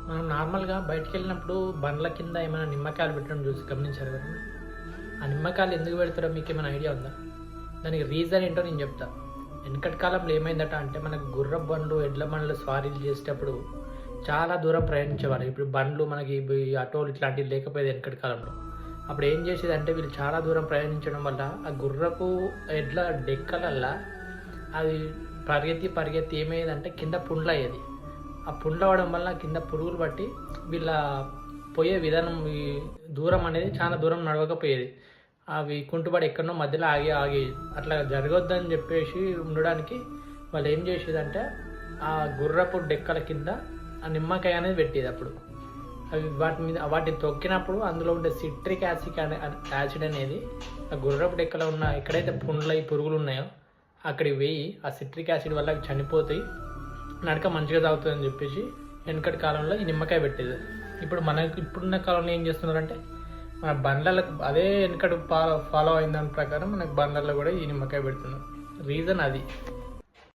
మనం నార్మల్గా బయటికి వెళ్ళినప్పుడు బండ్ల కింద ఏమైనా నిమ్మకాయలు పెట్టడం చూసి గమనించారు కదా. ఆ నిమ్మకాయలు ఎందుకు పెడతారో మీకు ఏమైనా ఐడియా ఉందా? దానికి రీజన్ ఏంటో నేను చెప్తా. వెనకటి కాలంలో ఏమైందట అంటే మనకు గుర్ర బండ్లు ఎడ్ల బండ్లు స్వారీలు చేసేటప్పుడు చాలా దూరం ప్రయాణించేవారు. ఇప్పుడు బండ్లు మనకి ఆటోలు ఇట్లాంటివి లేకపోయేది వెనకటి కాలంలో. అప్పుడు ఏం చేసేది అంటే వీళ్ళు చాలా దూరం ప్రయాణించడం వల్ల ఆ గుర్రపు ఎడ్ల డెక్కలల్లా అది పరిగెత్తి ఏమయ్యేదంటే కింద పుండ్లు అయ్యేది. ఆ పుండ్లు అవ్వడం వల్ల కింద పురుగులు పట్టి వీళ్ళ పోయే విధానం ఈ దూరం అనేది చాలా దూరం నడవకపోయేది. అవి కుంటుబడి ఎక్కడో మధ్యలో ఆగి అట్లా జరగొద్దని చెప్పేసి ఉండడానికి వాళ్ళు ఏం చేసేదంటే ఆ గుర్రపు డెక్కల కింద ఆ నిమ్మకాయ అనేది పెట్టేది. అప్పుడు అవి వాటిని తొక్కినప్పుడు అందులో ఉండే సిట్రిక్ యాసిడ్ అనేది ఆ గుర్రపు డెక్కలో ఉన్న ఎక్కడైతే పుండ్లు పురుగులు ఉన్నాయో అక్కడికి పోయి ఆ సిట్రిక్ యాసిడ్ వల్ల అవి చనిపోతాయి, నడక మంచిగా తాగుతుందని చెప్పేసి వెనకటి కాలంలో ఈ నిమ్మకాయ పెట్టేది. ఇప్పుడున్న కాలంలో ఏం చేస్తున్నారంటే మన బండ్లకు అదే వెనకటి ఫాలో అయిన దాని ప్రకారం మనకు బండ్లలో కూడా ఈ నిమ్మకాయ పెడుతున్నారు. రీజన్ అది.